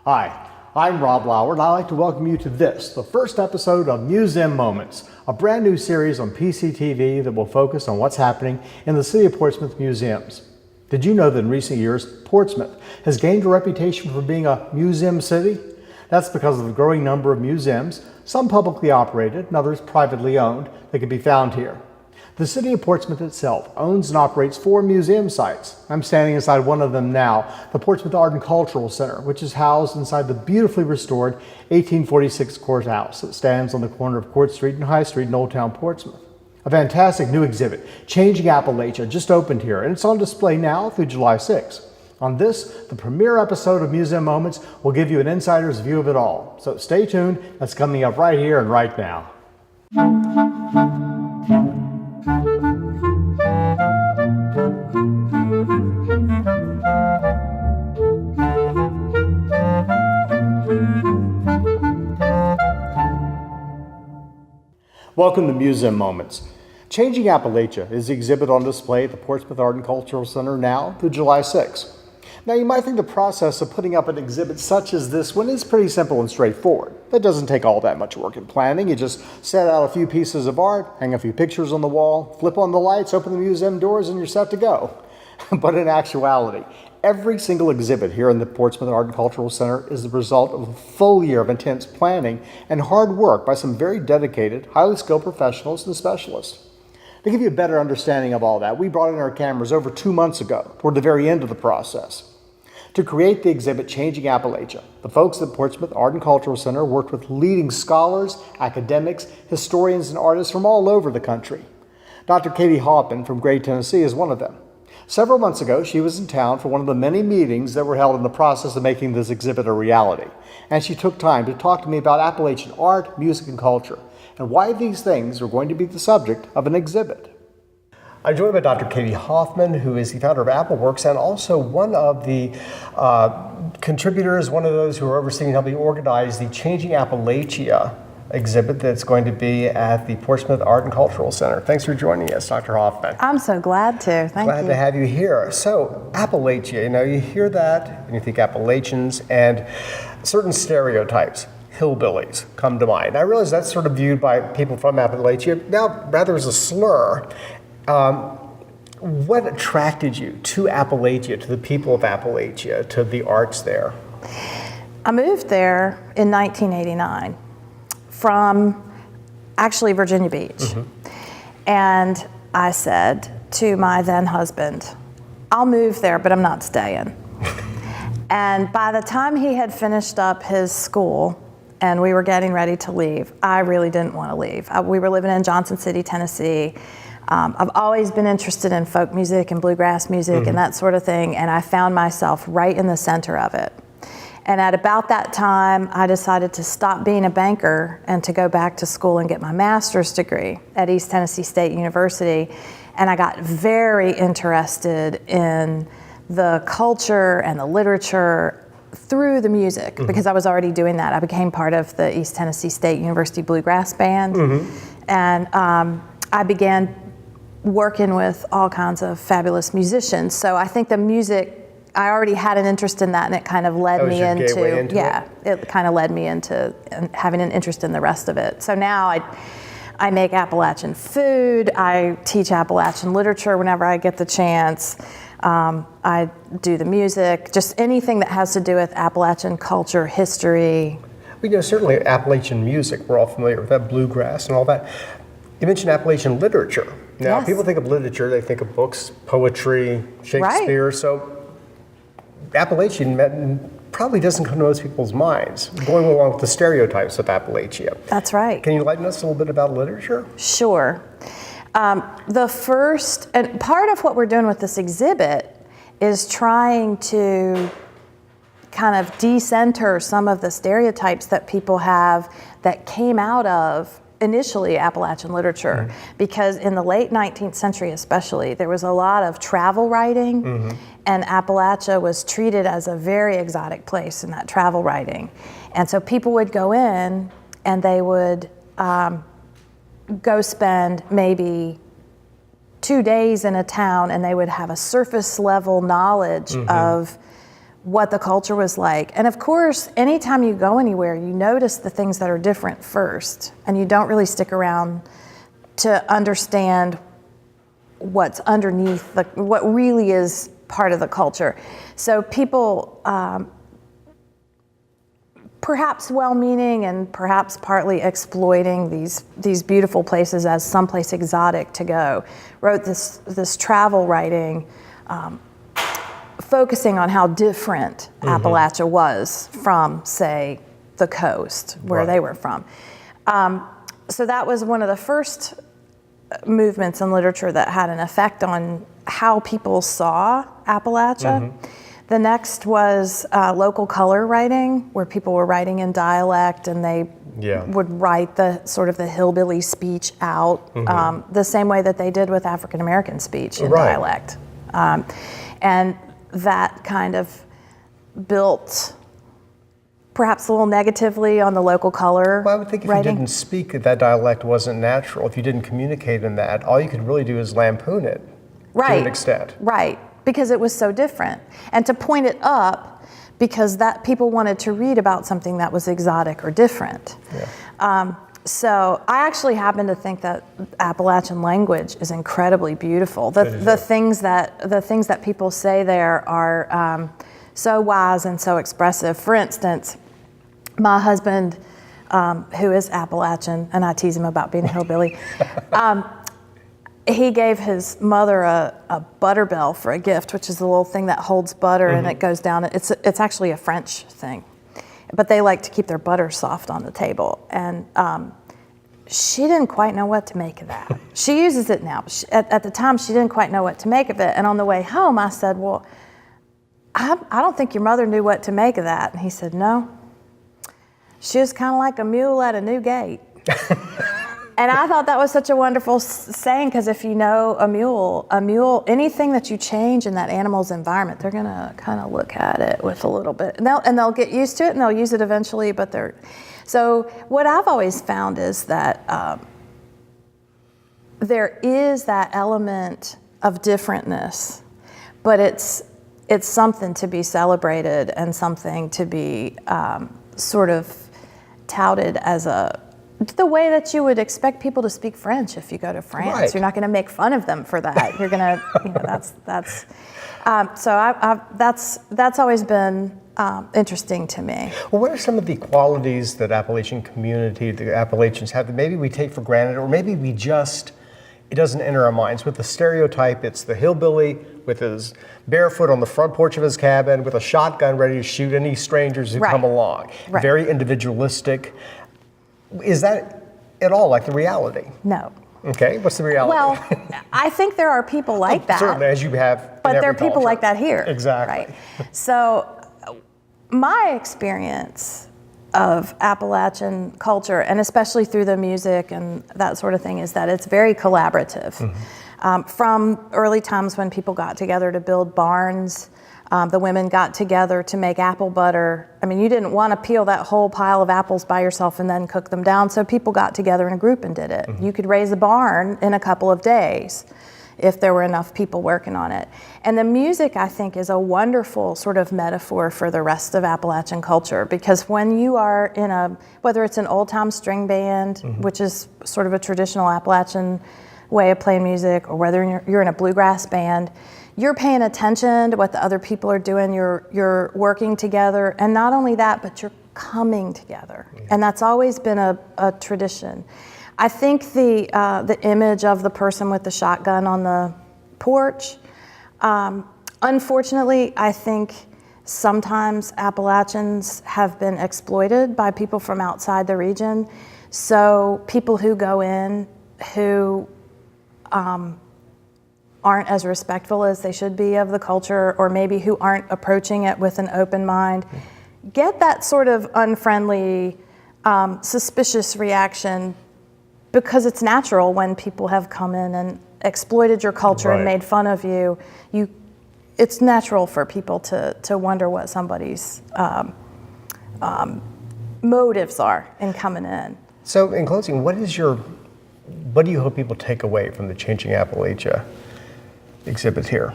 Hi, I'm Rob Lauer, and I'd like to welcome you to this, the first episode of Museum Moments, a brand new series on PCTV that will focus on what's happening in the City of Portsmouth museums. Did you know that in recent years, Portsmouth has gained a reputation for being a museum city? That's because of the growing number of museums, some publicly operated and others privately owned, that can be found here. The City of Portsmouth itself owns and operates 4 museum sites. I'm standing inside one of them now, the Portsmouth Art and Cultural Center, which is housed inside the beautifully restored 1846 courthouse that stands on the corner of Court Street and High Street in Old Town Portsmouth. A fantastic new exhibit, Changing Appalachia, just opened here, and it's on display now through July 6th. On this, the premiere episode of Museum Moments, will give you an insider's view of it all. So stay tuned, that's coming up right here and right now. Welcome to Museum Moments. Changing Appalachia is the exhibit on display at the Portsmouth Art and Cultural Center now through July 6th. Now you might think the process of putting up an exhibit such as this one is pretty simple and straightforward. It doesn't take all that much work and planning. You just set out a few pieces of art, hang a few pictures on the wall, flip on the lights, open the museum doors, and you're set to go. But in actuality, every single exhibit here in the Portsmouth Art and Cultural Center is the result of a full year of intense planning and hard work by some very dedicated, highly skilled professionals and specialists. To give you a better understanding of all that, we brought in our cameras over 2 months ago, toward the very end of the process. To create the exhibit Changing Appalachia, the folks at Portsmouth Art and Cultural Center worked with leading scholars, academics, historians, and artists from all over the country. Dr. Katie Hoffman from Gray, Tennessee is one of them. Several months ago, she was in town for one of the many meetings that were held in the process of making this exhibit a reality. And she took time to talk to me about Appalachian art, music, and culture, and why these things are going to be the subject of an exhibit. I'm joined by Dr. Katie Hoffman, who is the founder of AppleWorks and also one of the contributors, one of those who are overseeing helping organize the Changing Appalachia exhibit that's going to be at the Portsmouth Art and Cultural Center. Thanks for joining us, Dr. Hoffman. I'm so glad to. Thank you. Glad to have you here. So, Appalachia, you hear that and you think Appalachians and certain stereotypes. Hillbillies come to mind. I realize that's sort of viewed by people from Appalachia now rather as a slur. What attracted you to Appalachia, to the people of Appalachia, to the arts there? I moved there in 1989 from actually Virginia Beach. Mm-hmm. And I said to my then husband, I'll move there, but I'm not staying. And by the time he had finished up his school and we were getting ready to leave, I really didn't want to leave. We were living in Johnson City, Tennessee. I've always been interested in folk music and bluegrass music mm-hmm. and that sort of thing, and I found myself right in the center of it. And at about that time, I decided to stop being a banker and to go back to school and get my master's degree at East Tennessee State University. And I got very interested in the culture and the literature through the music mm-hmm. because I was already doing that. I became part of the East Tennessee State University Bluegrass Band. Mm-hmm. And I began working with all kinds of fabulous musicians. So I think the music, I already had an interest in that, and it kind of led me into it kind of led me into having an interest in the rest of it. So now I make Appalachian food, I teach Appalachian literature whenever I get the chance. I do the music, just anything that has to do with Appalachian culture, history. Well, certainly Appalachian music, we're all familiar with that, bluegrass and all that. You mentioned Appalachian literature. Now, People think of literature, they think of books, poetry, Shakespeare. Right. So Appalachian probably doesn't come to most people's minds, going along with the stereotypes of Appalachia. That's right. Can you enlighten us a little bit about literature? Sure. The first, and part of what we're doing with this exhibit is trying to kind of decenter some of the stereotypes that people have that came out of initially Appalachian literature, mm-hmm. because in the late 19th century especially, there was a lot of travel writing, mm-hmm. and Appalachia was treated as a very exotic place in that travel writing. And so people would go in and they would go spend maybe 2 days in a town, and they would have a surface level knowledge mm-hmm. of what the culture was like. And of course, anytime you go anywhere, you notice the things that are different first, and you don't really stick around to understand what's underneath, what really is part of the culture. So people, perhaps well-meaning and perhaps partly exploiting these beautiful places as someplace exotic to go, wrote this travel writing, focusing on how different Appalachia was from, say, the coast where they were from. So that was one of the first movements in literature that had an effect on how people saw Appalachia. The next was local color writing, where people were writing in dialect, and they would write the sort of the hillbilly speech out, the same way that they did with African American speech in dialect. And that kind of built perhaps a little negatively on the local color. Well, I would think if writing. you didn't speak it, that dialect wasn't natural. If you didn't communicate in that, all you could really do is lampoon it to an extent. Right, because it was so different. And to point it up, because that people wanted to read about something that was exotic or different. So I actually happen to think that Appalachian language is incredibly beautiful. The things that people say there are so wise and so expressive. For instance, my husband, who is Appalachian, and I tease him about being a hillbilly, he gave his mother a butter bell for a gift, which is a little thing that holds butter and it goes down. It's actually a French thing, but they like to keep their butter soft on the table. And she didn't quite know what to make of that. She uses it now. But at the time, she didn't quite know what to make of it. And on the way home, I said, well, I don't think your mother knew what to make of that. And he said, no. She was kind of like a mule at a new gate. And I thought that was such a wonderful saying, because if you know a mule, anything that you change in that animal's environment, they're gonna kind of look at it with a little bit, and they'll get used to it, and they'll use it eventually. So what I've always found is that there is that element of differentness, but it's something to be celebrated and something to be sort of touted as the way that you would expect people to speak French if you go to France. Right. You're not going to make fun of them for that. You're going to, that's always been interesting to me. Well, what are some of the qualities that Appalachian community, the Appalachians have that maybe we take for granted, or maybe we just, it doesn't enter our minds? With the stereotype, it's the hillbilly with his barefoot on the front porch of his cabin with a shotgun ready to shoot any strangers who come along. Right. Very individualistic. Is that at all like the reality? No. Okay, what's the reality? Well, I think there are people like that. Certainly, as you have. But there are people like that here. Exactly. Right. So my experience of Appalachian culture, and especially through the music and that sort of thing, is that it's very collaborative. From early times when people got together to build barns, the women got together to make apple butter. I mean, you didn't want to peel that whole pile of apples by yourself and then cook them down, so people got together in a group and did it. You could raise a barn in a couple of days if there were enough people working on it. And the music, I think, is a wonderful sort of metaphor for the rest of Appalachian culture, because when you are in whether it's an old-time string band, which is sort of a traditional Appalachian way of playing music, or whether you're in a bluegrass band, you're paying attention to what the other people are doing, you're working together, and not only that, but you're coming together. And that's always been a tradition. I think the image of the person with the shotgun on the porch, unfortunately, I think sometimes Appalachians have been exploited by people from outside the region. So people who go in who aren't as respectful as they should be of the culture, or maybe who aren't approaching it with an open mind, get that sort of unfriendly, suspicious reaction, because it's natural when people have come in and exploited your culture and made fun of you. It's natural for people to wonder what somebody's motives are in coming in. So in closing, what do you hope people take away from the Changing Appalachia exhibit here?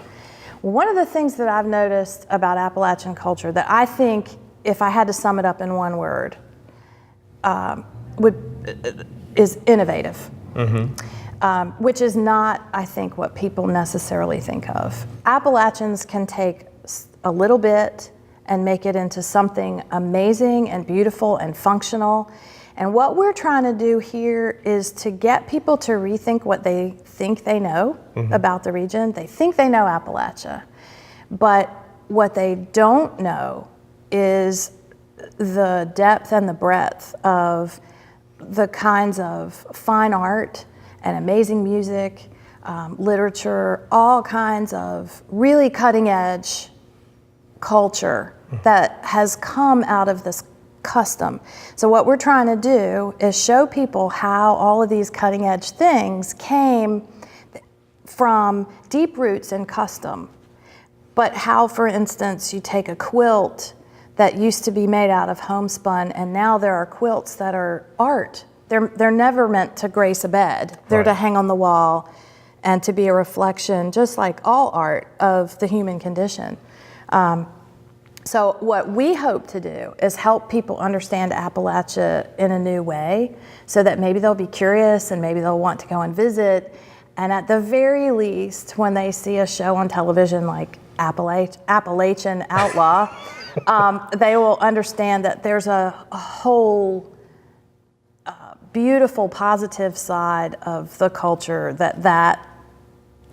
One of the things that I've noticed about Appalachian culture that I think, if I had to sum it up in one word, is innovative, which is not, I think, what people necessarily think of. Appalachians can take a little bit and make it into something amazing and beautiful and functional. And what we're trying to do here is to get people to rethink what they think they know about the region. They think they know Appalachia, but what they don't know is the depth and the breadth of the kinds of fine art and amazing music, literature, all kinds of really cutting edge culture that has come out of this custom. So what we're trying to do is show people how all of these cutting edge things came from deep roots in custom. But how, for instance, you take a quilt that used to be made out of homespun, and now there are quilts that are art. They're never meant to grace a bed. They're to hang on the wall and to be a reflection, just like all art, of the human condition. So what we hope to do is help people understand Appalachia in a new way, so that maybe they'll be curious and maybe they'll want to go and visit. And at the very least, when they see a show on television like Appalachian Outlaw, they will understand that there's a whole beautiful, positive side of the culture that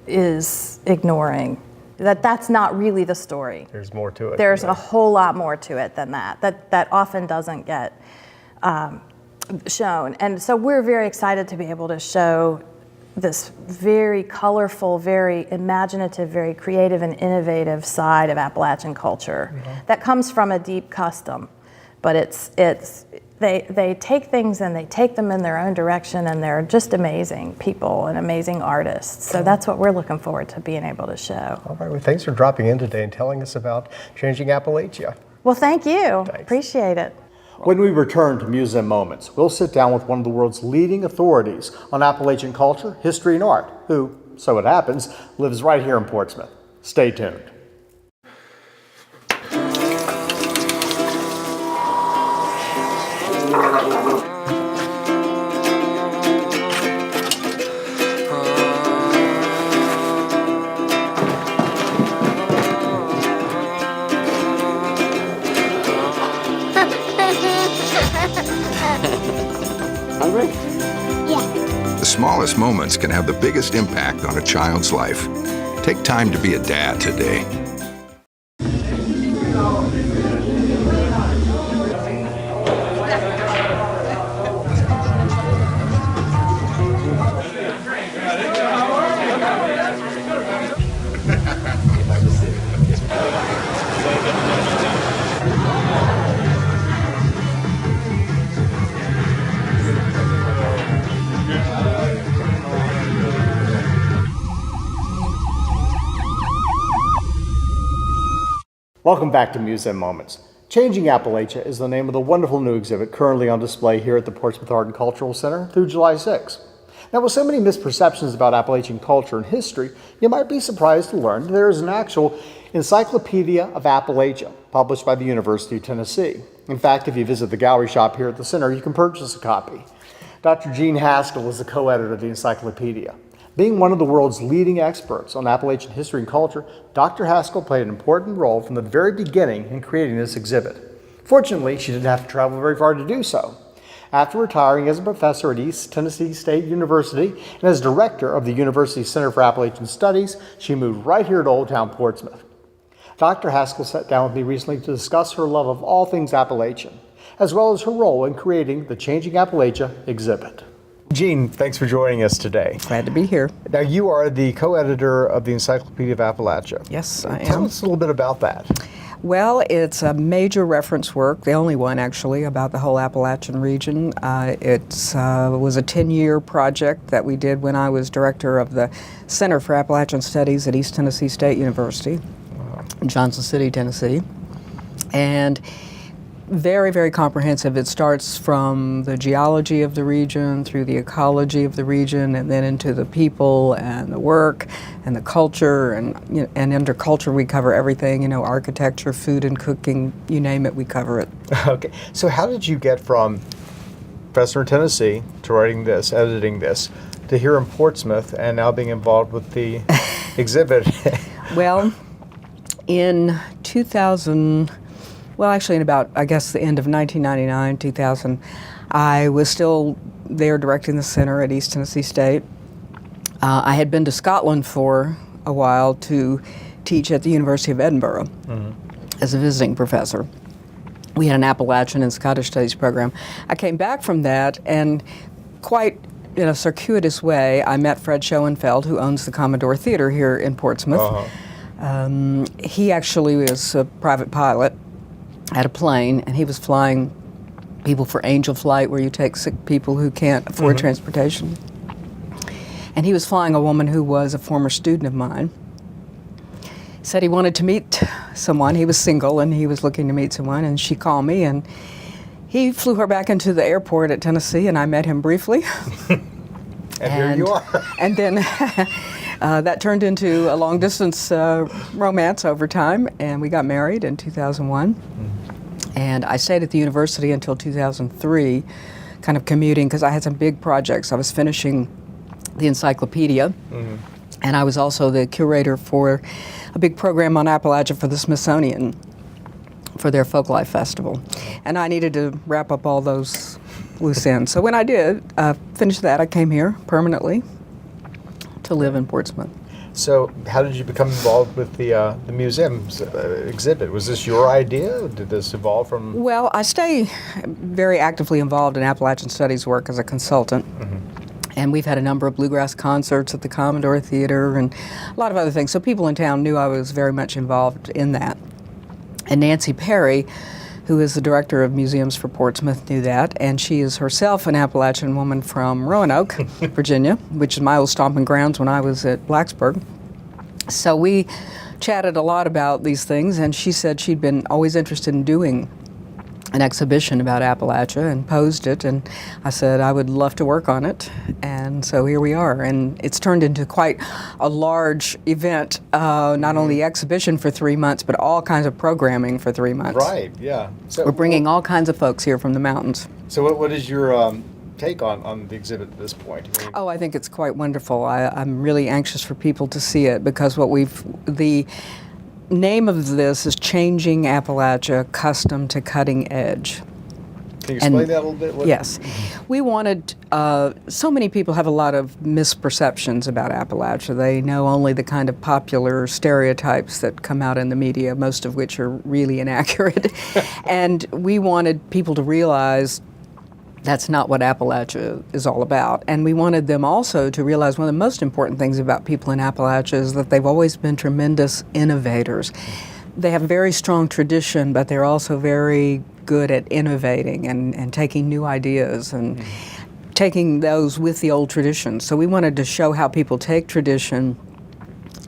is ignoring. That's not really the story. There's more to it. There's a whole lot more to it than that often doesn't get shown. And so we're very excited to be able to show this very colorful, very imaginative, very creative and innovative side of Appalachian culture that comes from a deep custom. But they take things and they take them in their own direction, and they're just amazing people and amazing artists. So that's what we're looking forward to being able to show. All right, well, thanks for dropping in today and telling us about Changing Appalachia. Well, thank you. Thanks. Appreciate it. When we return to Museum Moments, we'll sit down with one of the world's leading authorities on Appalachian culture, history, and art, who, so it happens, lives right here in Portsmouth. Stay tuned. Hungry? The smallest moments can have the biggest impact on a child's life. Take time to be a dad today. Welcome back to Museum Moments. Changing Appalachia is the name of the wonderful new exhibit currently on display here at the Portsmouth Art and Cultural Center through July 6. Now, with so many misperceptions about Appalachian culture and history, you might be surprised to learn there is an actual Encyclopedia of Appalachia published by the University of Tennessee. In fact, if you visit the gallery shop here at the center, you can purchase a copy. Dr. Gene Haskell is the co-editor of the encyclopedia. Being one of the world's leading experts on Appalachian history and culture, Dr. Haskell played an important role from the very beginning in creating this exhibit. Fortunately, she didn't have to travel very far to do so. After retiring as a professor at East Tennessee State University and as director of the university's Center for Appalachian Studies, she moved right here to Old Town Portsmouth. Dr. Haskell sat down with me recently to discuss her love of all things Appalachian, as well as her role in creating the Changing Appalachia exhibit. Gene, thanks for joining us today. Glad to be here. Now, you are the co-editor of the Encyclopedia of Appalachia. Yes, I Tell am. us a little bit about that. Well, it's a major reference work, the only one actually, about the whole Appalachian region. It was a 10-year project that we did when I was director of the Center for Appalachian Studies at East Tennessee State University in Johnson City, Tennessee. And very, very comprehensive. It starts from the geology of the region, through the ecology of the region, and then into the people and the work and the culture. And under culture, we cover everything, architecture, food and cooking, you name it, we cover it. Okay. So how did you get from professor in Tennessee to writing this, editing this, to here in Portsmouth and now being involved with the exhibit? Well, in 2000, well, actually in about, I guess, the end of 1999, 2000, I was still there directing the center at East Tennessee State. I had been to Scotland for a while to teach at the University of Edinburgh as a visiting professor. We had an Appalachian and Scottish Studies program. I came back from that, and quite in a circuitous way, I met Fred Schoenfeld, who owns the Commodore Theater here in Portsmouth. He actually was a private pilot at a plane, and he was flying people for Angel Flight, where you take sick people who can't afford transportation. And he was flying a woman who was a former student of mine. Said he wanted to meet someone. He was single, and he was looking to meet someone, and she called me, and he flew her back into the airport at Tennessee, and I met him briefly. And here you are. And then that turned into a long-distance romance over time, and we got married in 2001. And I stayed at the university until 2003, kind of commuting, because I had some big projects. I was finishing the encyclopedia, and I was also the curator for a big program on Appalachia for the Smithsonian for their Folklife Festival. And I needed to wrap up all those loose ends. So when I did finish that, I came here permanently to live in Portsmouth. So how did you become involved with the museum's exhibit? Was this your idea? Did this evolve from? Well, I stay very actively involved in Appalachian Studies work as a consultant. And we've had a number of bluegrass concerts at the Commodore Theater and a lot of other things. So people in town knew I was very much involved in that. And Nancy Perry, who is the director of museums for Portsmouth, knew that. And she is herself an Appalachian woman from Roanoke, Virginia, which is my old stomping grounds when I was at Blacksburg. So we chatted a lot about these things, and she said she'd been always interested in doing an exhibition about Appalachia and posed it, and I said I would love to work on it, and so here we are. And it's turned into quite a large event, not only the exhibition for 3 months, but all kinds of programming for 3 months. Right, yeah. So We're bringing all kinds of folks here from the mountains. So what is your take on the exhibit at this point? Oh, I think it's quite wonderful. I'm really anxious for people to see it, because the name of this is Changing Appalachia, Custom to Cutting Edge. Can you explain that a little bit? Yes. We wanted, so many people have a lot of misperceptions about Appalachia. They know only the kind of popular stereotypes that come out in the media, most of which are really inaccurate. And we wanted people to realize that's not what Appalachia is all about. And we wanted them also to realize one of the most important things about people in Appalachia is that they've always been tremendous innovators. They have a very strong tradition, but they're also very good at innovating and taking new ideas and taking those with the old traditions. So we wanted to show how people take tradition,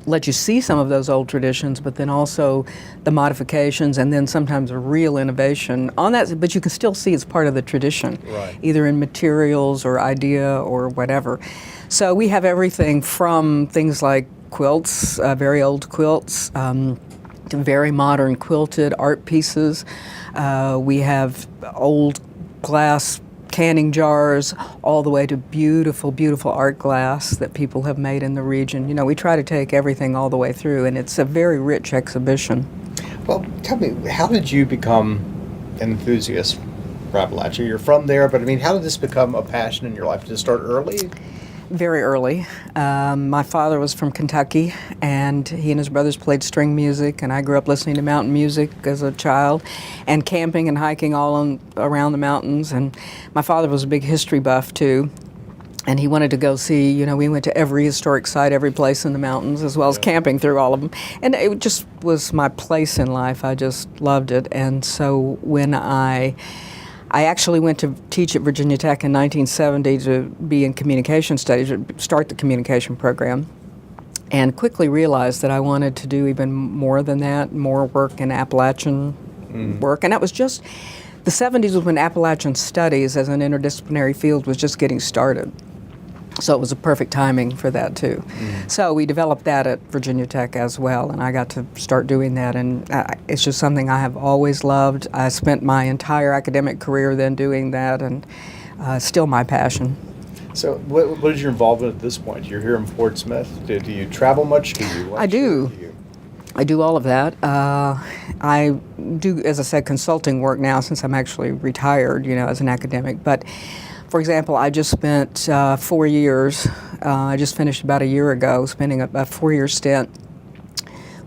let you see some of those old traditions, but then also the modifications, and then sometimes a real innovation on that, but you can still see it's part of the tradition, right, either in materials or idea or whatever. So we have everything from things like quilts, very old quilts, to very modern quilted art pieces. We have old glass canning jars, all the way to beautiful, beautiful art glass that people have made in the region. You know, we try to take everything all the way through, and it's a very rich exhibition. Well, tell me, how did you become an enthusiast for Appalachia? You're from there, but I mean, how did this become a passion in your life? Did it start early? Very early. My father was from Kentucky, and he and his brothers played string music, and I grew up listening to mountain music as a child, and camping and hiking all around the mountains. And my father was a big history buff too, and he wanted to go see, you know, we went to every historic site, every place in the mountains, as well as camping through all of them. And it just was my place in life. I just loved it. And so when I actually went to teach at Virginia Tech in 1970 to be in communication studies, start the communication program, and quickly realized that I wanted to do even more than that, more work in Appalachian work. And that was just The 70s was when Appalachian Studies as an interdisciplinary field was just getting started. So it was a perfect timing for that too. So we developed that at Virginia Tech as well, and I got to start doing that, and it's just something I have always loved. I spent my entire academic career then doing that, and still my passion. So what is your involvement at this point? You're here in Portsmouth. Do you travel much? Do you lecture? I do. I do all of that. I do, as I said, consulting work now since I'm actually retired, as an academic. But, for example, I just spent 4 years, I just finished about a year ago, spending a 4-year stint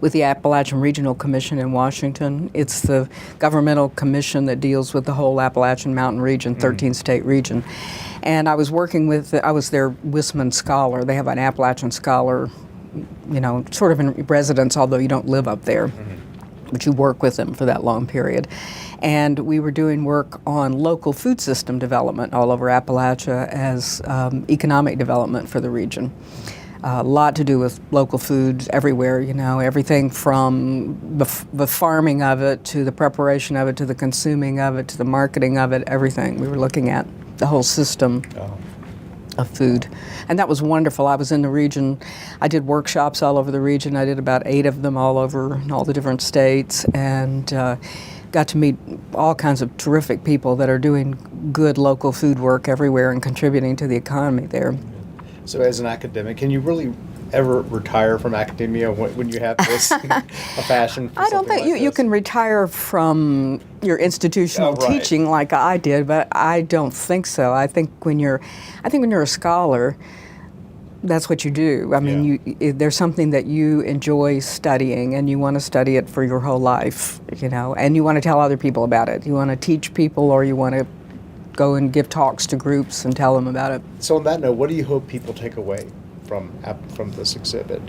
with the Appalachian Regional Commission in Washington. It's the governmental commission that deals with the whole Appalachian Mountain region, 13-state region. And I was working I was their Wisman Scholar. They have an Appalachian Scholar, sort of in residence, although you don't live up there, but you work with them for that long period. And we were doing work on local food system development all over Appalachia as economic development for the region. A lot to do with local foods everywhere, everything from the farming of it to the preparation of it to the consuming of it to the marketing of it, everything. We were looking at the whole system of food. And that was wonderful. I was in the region. I did workshops all over the region. I did about 8 of them all over in all the different states, and got to meet all kinds of terrific people that are doing good local food work everywhere and contributing to the economy there. So as an academic, can you really ever retire from academia when you have this a passion for I don't something think like you this? can retire from your institutional Oh, right. teaching like I did, but I don't think so. I think when you're a scholar, that's what you do. I mean, there's something that you enjoy studying, and you want to study it for your whole life, and you want to tell other people about it. You want to teach people, or you want to go and give talks to groups and tell them about it. So on that note, what do you hope people take away from this exhibit?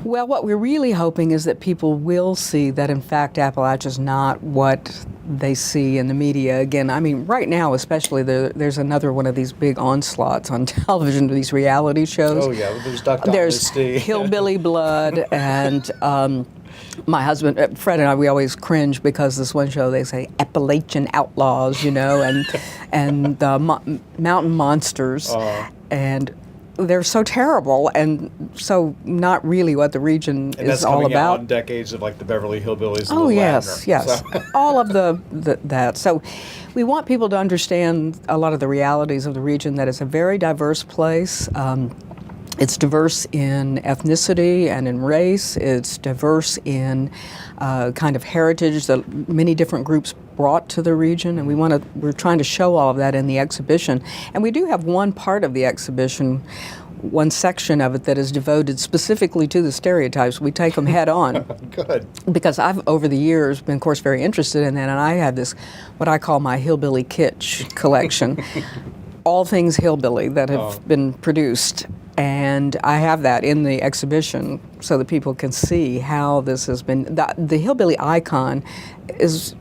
Well, what we're really hoping is that people will see that, in fact, Appalachia is not what they see in the media. Again, I mean, right now especially, there's another one of these big onslaughts on television, these reality shows. Oh, yeah, there's Duck There's Dynasty. Hillbilly Blood, and my husband, Fred, and I, we always cringe because this one show they say Appalachian Outlaws, and the Mountain Monsters, and they're so terrible and so not really what the region And that's is all coming about. out in decades of like the Beverly Hillbillies and Oh the yes, Ladner. yes, So- all of that. So we want people to understand a lot of the realities of the region. That it's a very diverse place. It's diverse in ethnicity and in race. It's diverse in kind of heritage that many different groups brought to the region, and we're trying to show all of that in the exhibition. And we do have one part of the exhibition, one section of it that is devoted specifically to the stereotypes. We take them head on. Good. Because I've, over the years, been, of course, very interested in that, and I have this, what I call my hillbilly kitsch collection. All things hillbilly that have been produced. And I have that in the exhibition so that people can see how this has been. The hillbilly icon is,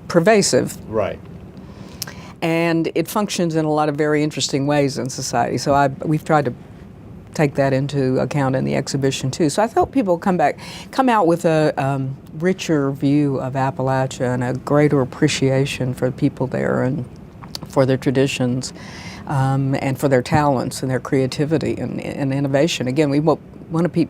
pervasive. Right. And it functions in a lot of very interesting ways in society. So we've tried to take that into account in the exhibition too. So I hope people come out with a richer view of Appalachia and a greater appreciation for people there and for their traditions. And for their talents and their creativity and innovation. Again, we want to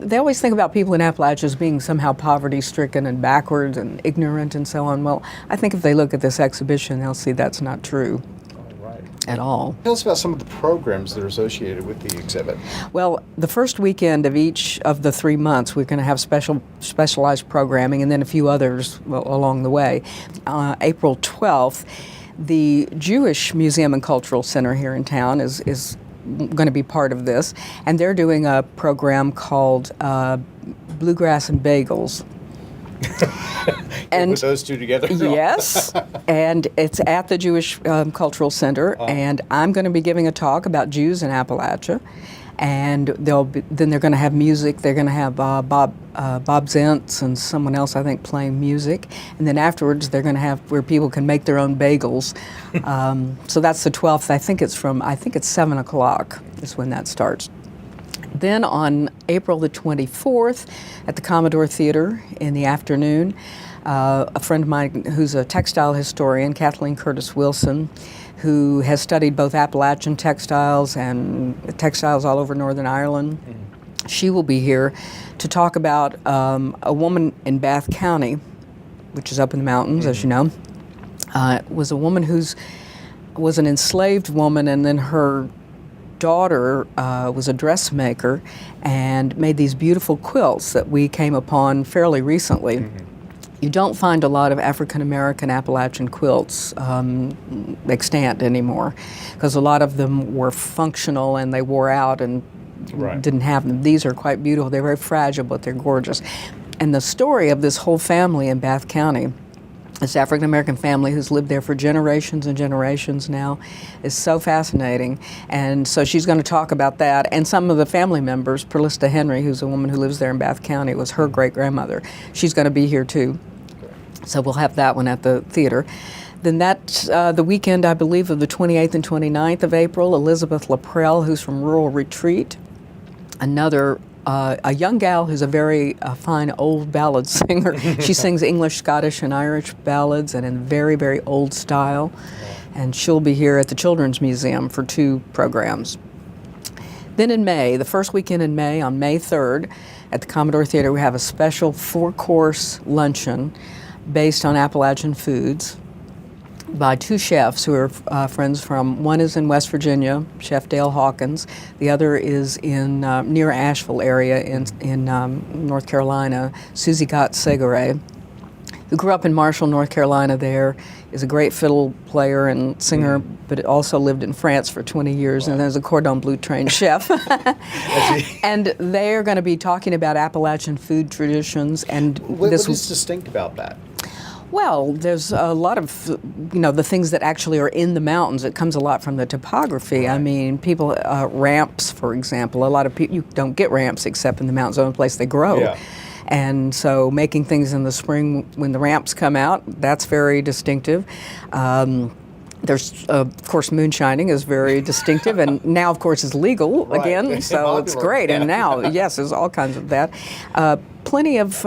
they always think about people in Appalachia as being somehow poverty-stricken and backwards and ignorant and so on. Well, I think if they look at this exhibition, they'll see that's not true at all. Tell us about some of the programs that are associated with the exhibit. Well, the first weekend of each of the 3 months, we're going to have specialized programming, and then a few others along the way. April 12th, the Jewish Museum and Cultural Center here in town is going to be part of this, and they're doing a program called Bluegrass and Bagels. And with those two together? Yes, and it's at the Jewish Cultural Center, and I'm going to be giving a talk about Jews in Appalachia, and then they're going to have music. They're going to have Bob Zentz and someone else, I think, playing music, and then afterwards they're going to have where people can make their own bagels. So that's the 12th. I think it's 7:00 is when that starts. Then on April the 24th at the Commodore Theater in the afternoon, A friend of mine who's a textile historian, Kathleen Curtis Wilson, who has studied both Appalachian textiles and textiles all over Northern Ireland. She will be here to talk about a woman in Bath County, which is up in the mountains, as you know, was a woman was an enslaved woman, and then her daughter was a dressmaker and made these beautiful quilts that we came upon fairly recently. You don't find a lot of African American Appalachian quilts extant anymore, because a lot of them were functional and they wore out and didn't have them. These are quite beautiful. They're very fragile, but they're gorgeous. And the story of this whole family in Bath County, this African American family who's lived there for generations and generations now, is so fascinating. And so she's going to talk about that. And some of the family members, Perlista Henry, who's a woman who lives there in Bath County, was her great-grandmother. She's going to be here too. So we'll have that one at the theater. Then that's the weekend, I believe, of the 28th and 29th of April, Elizabeth Laprelle, who's from Rural Retreat, a young gal who's a very fine old ballad singer. She sings English, Scottish, and Irish ballads, and in very, very old style. And she'll be here at the Children's Museum for 2 programs. Then in May, the first weekend in May, on May 3rd, at the Commodore Theater, we have a special 4-course luncheon based on Appalachian foods by 2 chefs who are friends from, one is in West Virginia, Chef Dale Hawkins. The other is in near Asheville area in North Carolina, Susie Gott Segare, who grew up in Marshall, North Carolina there, is a great fiddle player and singer, but also lived in France for 20 years, and is a cordon bleu trained chef. And they are going to be talking about Appalachian food traditions. And What is distinct about that? Well, there's a lot of, the things that actually are in the mountains. It comes a lot from the topography. I mean, people, ramps, for example. A lot of people, you don't get ramps except in the mountains, the only place they grow. Yeah. And so making things in the spring when the ramps come out, that's very distinctive. There's, of course, moonshining is very distinctive, and now, of course, is legal again, so it's great. And now, yes, there's all kinds of that. Plenty of,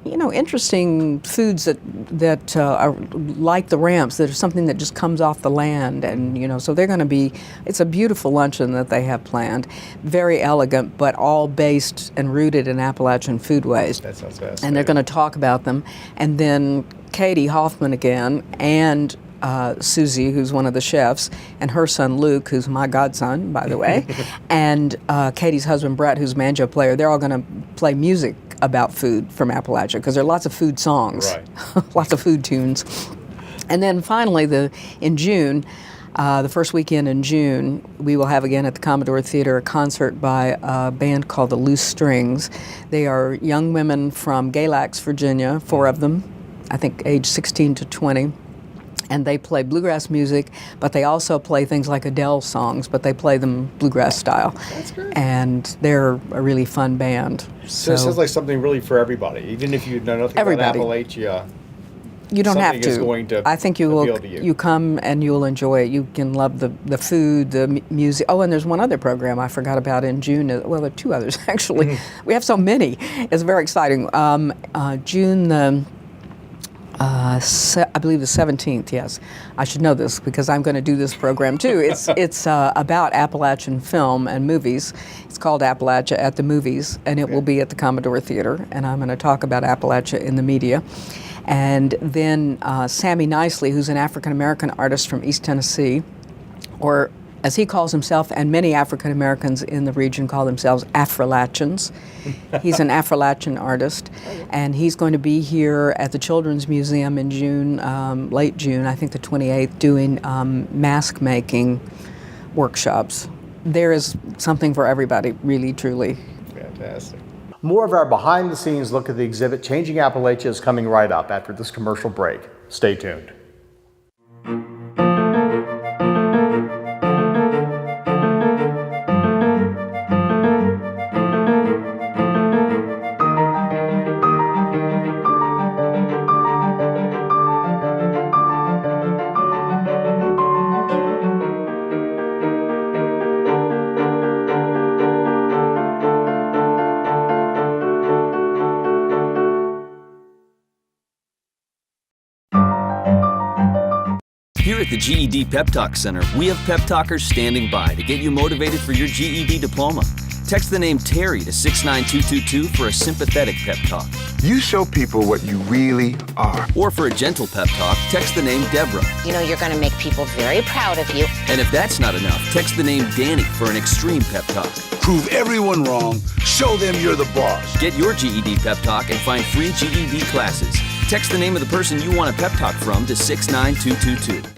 interesting foods that are like the ramps, that are something that just comes off the land. And, so they're going to be, it's a beautiful luncheon that they have planned. Very elegant, but all based and rooted in Appalachian foodways. That sounds fascinating. And they're going to talk about them. And then Katie Hoffman again, and Susie, who's one of the chefs, and her son Luke, who's my godson, by the way, and Katie's husband Brett, who's a banjo player. They're all going to play music about food from Appalachia, because there are lots of food songs, lots of food tunes. And then finally, in June, the first weekend in June, we will have again at the Commodore Theater a concert by a band called the Loose Strings. They are young women from Galax, Virginia, 4 of them, I think age 16 to 20. And they play bluegrass music, but they also play things like Adele songs, but they play them bluegrass style. That's great. And they're a really fun band. So it sounds like something really for everybody, even if you know nothing about Appalachia. You don't have to. Is going to I think you will. appeal to you. You come and you'll enjoy it. You can love the food, the music. Oh, and there's one other program I forgot about in June. Well, there are 2 others actually. We have so many. It's very exciting. June the. I believe the 17th, yes. I should know this because I'm going to do this program too. It's about Appalachian film and movies. It's called Appalachia at the Movies, and it will be at the Commodore Theater, and I'm going to talk about Appalachia in the media. And then Sammy Nicely, who's an African-American artist from East Tennessee, or as he calls himself, and many African Americans in the region call themselves Afrolachans. He's an Afrolachian artist, and he's going to be here at the Children's Museum in June, late June, I think the 28th, doing mask making workshops. There is something for everybody, really, truly. Fantastic. More of our behind-the-scenes look at the exhibit Changing Appalachia is coming right up after this commercial break. Stay tuned. Here at the GED Pep Talk Center, we have pep talkers standing by to get you motivated for your GED diploma. Text the name Terry to 69222 for a sympathetic pep talk. You show people what you really are. Or for a gentle pep talk, text the name Deborah. You know you're going to make people very proud of you. And if that's not enough, text the name Danny for an extreme pep talk. Prove everyone wrong. Show them you're the boss. Get your GED pep talk and find free GED classes. Text the name of the person you want a pep talk from to 69222.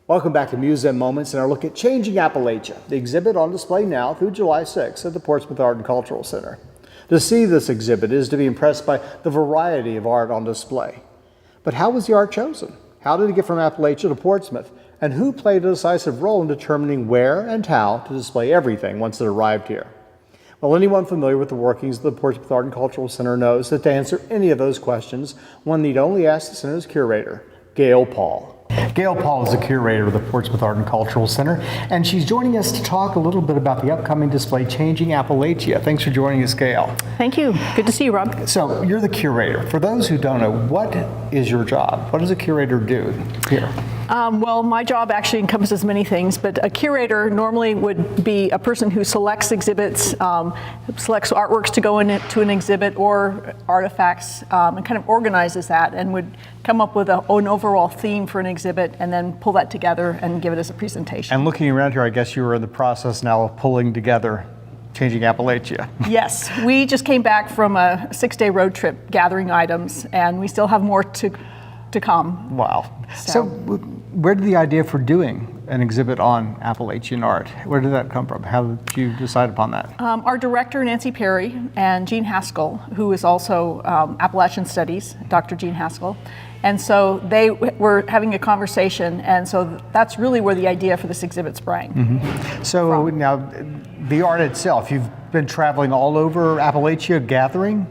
Welcome back to Museum Moments and our look at Changing Appalachia, the exhibit on display now through July 6th at the Portsmouth Art and Cultural Center. To see this exhibit is to be impressed by the variety of art on display. But how was the art chosen? How did it get from Appalachia to Portsmouth? And who played a decisive role in determining where and how to display everything once it arrived here? Well, anyone familiar with the workings of the Portsmouth Art and Cultural Center knows that to answer any of those questions, one need only ask the center's curator, Gail Paul. Gail Paul is the curator of the Portsmouth Art and Cultural Center, and she's joining us to talk a little bit about the upcoming display, Changing Appalachia. Thanks for joining us, Gail. Thank you. Good to see you, Rob. So you're the curator. For those who don't know, what is your job? What does a curator do here? Well, my job actually encompasses many things, but a curator normally would be a person who selects exhibits, selects artworks to go into an exhibit or artifacts, and kind of organizes that and would come up with an overall theme for an exhibit and then pull that together and give it as a presentation. And looking around here, I guess you were in the process now of pulling together Changing Appalachia. Yes, we just came back from a 6-day road trip gathering items, and we still have more to come. Wow. So where did the idea for doing an exhibit on Appalachian art, where did that come from? How did you decide upon that? Our director, Nancy Perry, and Jean Haskell, who is also Appalachian Studies, Dr. Jean Haskell. And so they were having a conversation, and so that's really where the idea for this exhibit sprang. Mm-hmm. So now, the art itself, you've been traveling all over Appalachia gathering?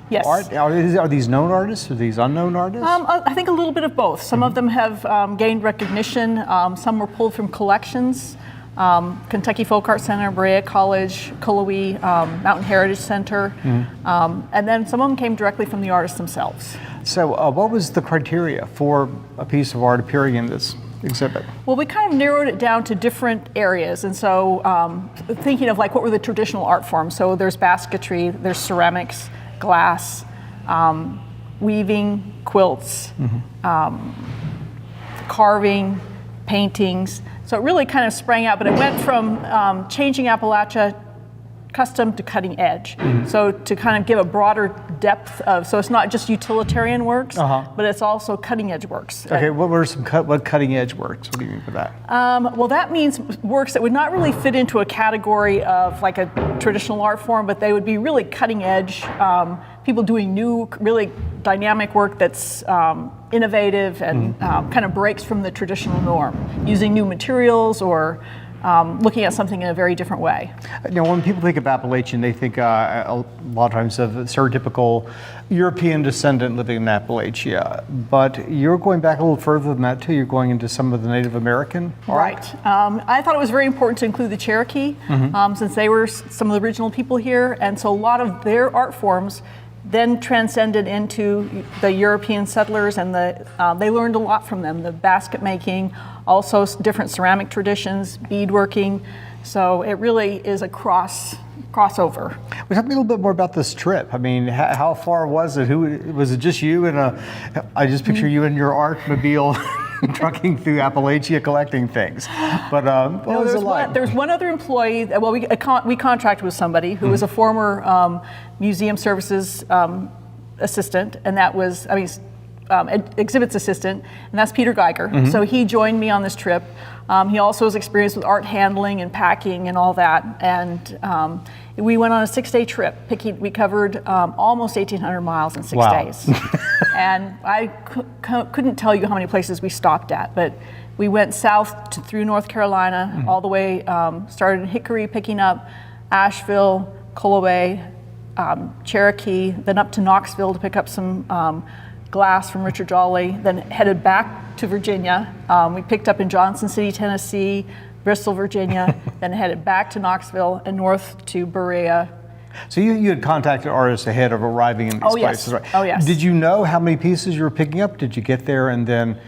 Yes. Art? Are these known artists? Are these unknown artists? I think a little bit of both. Some of them have gained recognition. Some were pulled from collections. Kentucky Folk Art Center, Berea College, Cullowhee, Mountain Heritage Center. And then some of them came directly from the artists themselves. So what was the criteria for a piece of art appearing in this exhibit? Well, we kind of narrowed it down to different areas. And so thinking of like what were the traditional art forms. So there's basketry, there's ceramics, glass, weaving, quilts, carving, paintings. So it really kind of sprang out, but it went from Changing Appalachia custom to cutting edge. So to kind of give a broader depth of, so it's not just utilitarian works, but it's also cutting edge works. Okay, what were some what cutting edge works? What do you mean by that? Well, that means works that would not really fit into a category of like a traditional art form, but they would be really cutting edge, people doing new, really dynamic work that's innovative and kind of breaks from the traditional norm, using new materials or looking at something in a very different way. Now, when people think of Appalachian, they think a lot of times of a stereotypical European descendant living in Appalachia. But you're going back a little further than that too. You're going into some of the Native American art. Right. I thought it was very important to include the Cherokee, since they were some of the original people here, and so a lot of their art forms then transcended into the European settlers, and they learned a lot from them. The basket making, also different ceramic traditions, beadworking. So it really is a crossover. Well, tell me a little bit more about this trip. I mean, how far was it? Who was it? Just you and I just picture you in your Artmobile trucking through Appalachia collecting things. But what was it like? There's one other employee. Well, we contracted with somebody who was a former museum services assistant, and that was, exhibits assistant, and that's Peter Geiger. So he joined me on this trip. He also has experience with art handling and packing and all that. And we went on a 6-day trip. We covered almost 1,800 miles in 6 days. And I couldn't tell you how many places we stopped at, but we went south through North Carolina, all the way, started in Hickory, picking up Asheville, Cullowhee, Cherokee, then up to Knoxville to pick up some glass from Richard Jolly, then headed back to Virginia. We picked up in Johnson City, Tennessee, Bristol, Virginia, then headed back to Knoxville and north to Berea. So you had contacted artists ahead of arriving in these places, right? Oh, yes. Did you know how many pieces you were picking up? Did you get there and then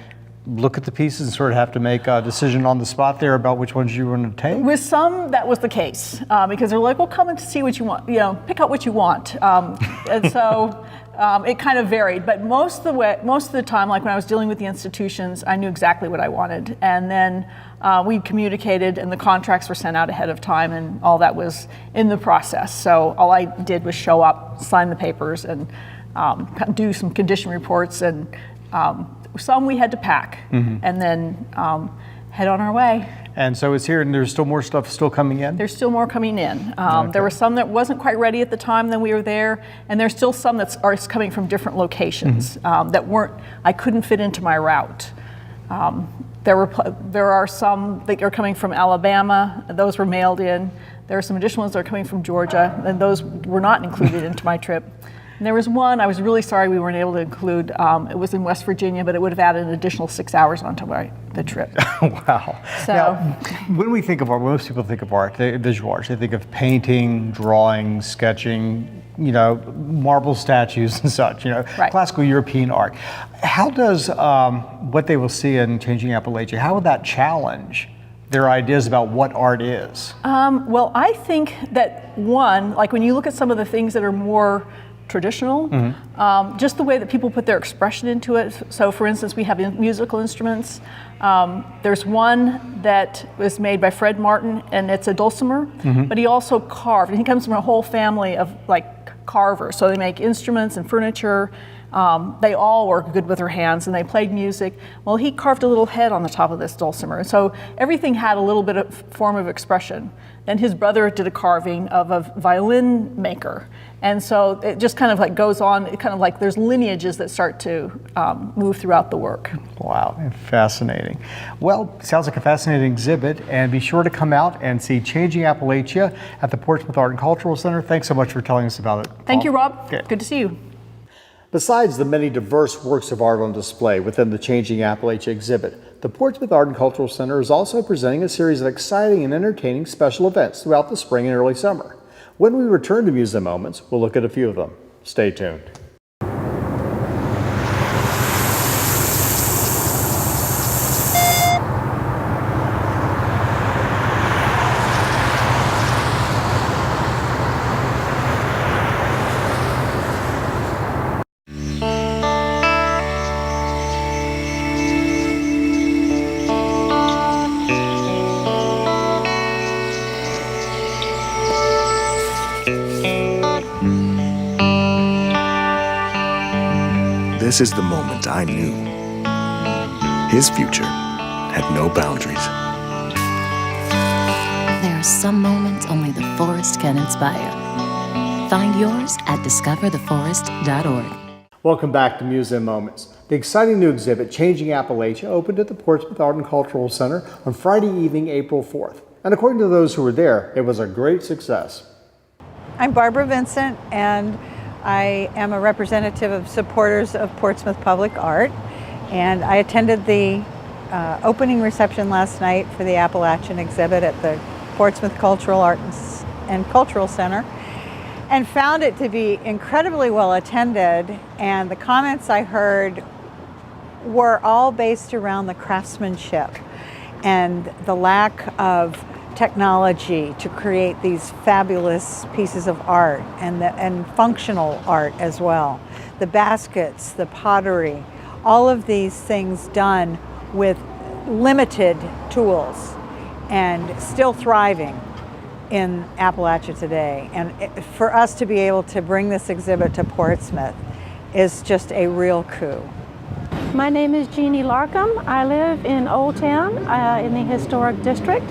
look at the pieces and sort of have to make a decision on the spot there about which ones you want to take? With some, that was the case because they're like, well, come and see what you want, pick out what you want. And so it kind of varied, but most of the time, like when I was dealing with the institutions, I knew exactly what I wanted. And then we communicated and the contracts were sent out ahead of time and all that was in the process. So all I did was show up, sign the papers and do some condition reports and some we had to pack and then head on our way. And so it's here and there's still more stuff still coming in? There's still more coming in. There were some that wasn't quite ready at the time that we were there, and there's still some that are coming from different locations I couldn't fit into my route. There are some that are coming from Alabama, those were mailed in. There are some additional ones that are coming from Georgia, and those were not included into my trip. And there was one I was really sorry we weren't able to include. It was in West Virginia, but it would have added an additional 6 hours onto the trip. Wow. So, now, when we think of art, when most people think of art, visual arts, they think of painting, drawing, sketching, marble statues and such, Right. classical European art. How does what they will see in Changing Appalachia, how would that challenge their ideas about what art is? Well, I think that one, like when you look at some of the things that are more traditional, just the way that people put their expression into it. So for instance, we have musical instruments. There's one that was made by Fred Martin and it's a dulcimer, but he also carved, and he comes from a whole family of like carvers. So they make instruments and furniture. They all were good with their hands and they played music. Well, he carved a little head on the top of this dulcimer. So everything had a little bit of form of expression. Then his brother did a carving of a violin maker. And so it just kind of like goes on, it kind of like there's lineages that start to move throughout the work. Wow, fascinating. Well, sounds like a fascinating exhibit, and be sure to come out and see Changing Appalachia at the Portsmouth Art and Cultural Center. Thanks so much for telling us about it. Thank you, Rob. Okay. Good to see you. Besides the many diverse works of art on display within the Changing Appalachia exhibit, the Portsmouth Art and Cultural Center is also presenting a series of exciting and entertaining special events throughout the spring and early summer. When we return to Museum Moments, we'll look at a few of them. Stay tuned. This is the moment I knew. His future had no boundaries. There are some moments only the forest can inspire. Find yours at discovertheforest.org. Welcome back to Museum Moments. The exciting new exhibit, Changing Appalachia, opened at the Portsmouth Art and Cultural Center on Friday evening, April 4th. And according to those who were there, it was a great success. I'm Barbara Vincent, and I am a representative of supporters of Portsmouth Public Art, and I attended the opening reception last night for the Appalachian exhibit at the Portsmouth Cultural Art and Cultural Center, and found it to be incredibly well attended, and the comments I heard were all based around the craftsmanship and the lack of technology to create these fabulous pieces of art and functional art as well. The baskets, the pottery, all of these things done with limited tools and still thriving in Appalachia today. And for us to be able to bring this exhibit to Portsmouth is just a real coup. My name is Jeannie Larkham. I live in Old Town in the Historic District.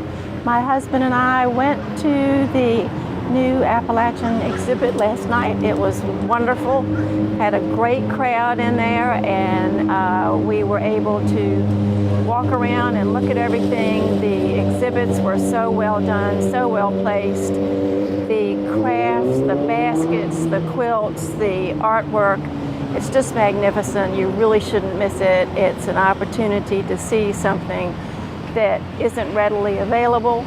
My husband and I went to the new Appalachian exhibit last night. It was wonderful. Had a great crowd in there, and we were able to walk around and look at everything. The exhibits were so well done, so well placed. The crafts, the baskets, the quilts, the artwork, it's just magnificent. You really shouldn't miss it. It's an opportunity to see something that isn't readily available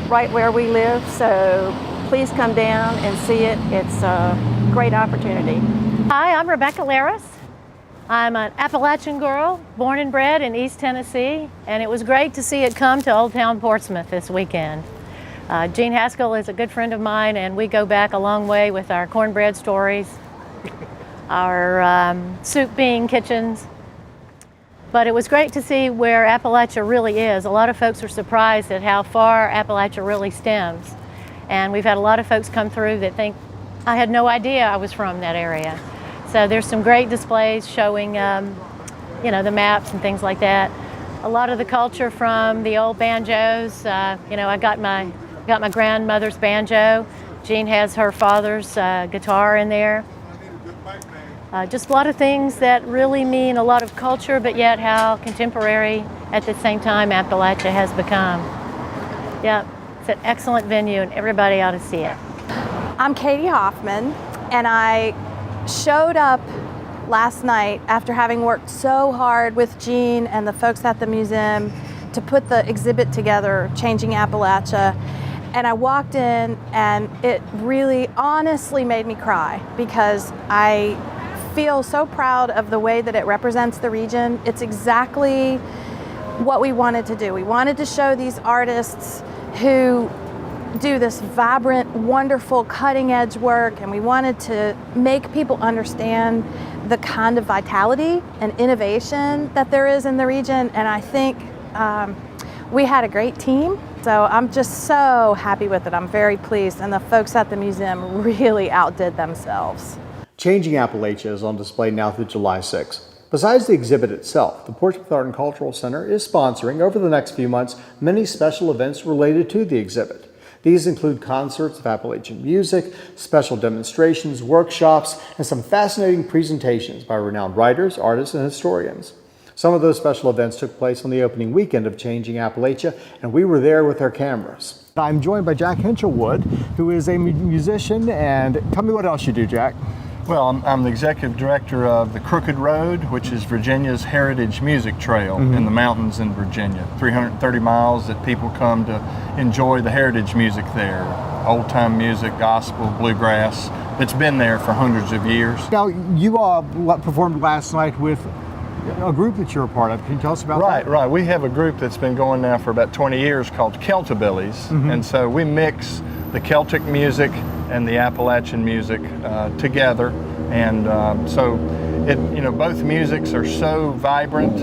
right where we live, so please come down and see it. It's a great opportunity. Hi, I'm Rebecca Laris. I'm an Appalachian girl, born and bred in East Tennessee, and it was great to see it come to Old Town Portsmouth this weekend. Gene Haskell is a good friend of mine, and we go back a long way with our cornbread stories, our soup bean kitchens. But it was great to see where Appalachia really is. A lot of folks are surprised at how far Appalachia really stems. And we've had a lot of folks come through that think, I had no idea I was from that area. So there's some great displays showing, the maps and things like that. A lot of the culture from the old banjos. I got my grandmother's banjo. Jean has her father's guitar in there. Just a lot of things that really mean a lot of culture, but yet how contemporary at the same time Appalachia has become. Yeah, it's an excellent venue and everybody ought to see it. I'm Katie Hoffman, and I showed up last night after having worked so hard with Jean and the folks at the museum to put the exhibit together, Changing Appalachia. And I walked in and it really honestly made me cry because I feel so proud of the way that it represents the region. It's exactly what we wanted to do. We wanted to show these artists who do this vibrant, wonderful, cutting-edge work, and we wanted to make people understand the kind of vitality and innovation that there is in the region. And I think we had a great team, so I'm just so happy with it. I'm very pleased, and the folks at the museum really outdid themselves. Changing Appalachia is on display now through July 6th. Besides the exhibit itself, the Portsmouth Art and Cultural Center is sponsoring, over the next few months, many special events related to the exhibit. These include concerts of Appalachian music, special demonstrations, workshops, and some fascinating presentations by renowned writers, artists, and historians. Some of those special events took place on the opening weekend of Changing Appalachia, and we were there with our cameras. I'm joined by Jack Hinchelwood, who is a musician, and tell me what else you do, Jack. Well, I'm the executive director of the Crooked Road, which is Virginia's heritage music trail in the mountains in Virginia. 330 miles that people come to enjoy the heritage music there. Old-time music, gospel, bluegrass. It's been there for hundreds of years. Now, you all performed last night with a group that you're a part of. Can you tell us about that? Right. We have a group that's been going now for about 20 years called Celtabillies. And so we mix the Celtic music and the Appalachian music together, and both musics are so vibrant.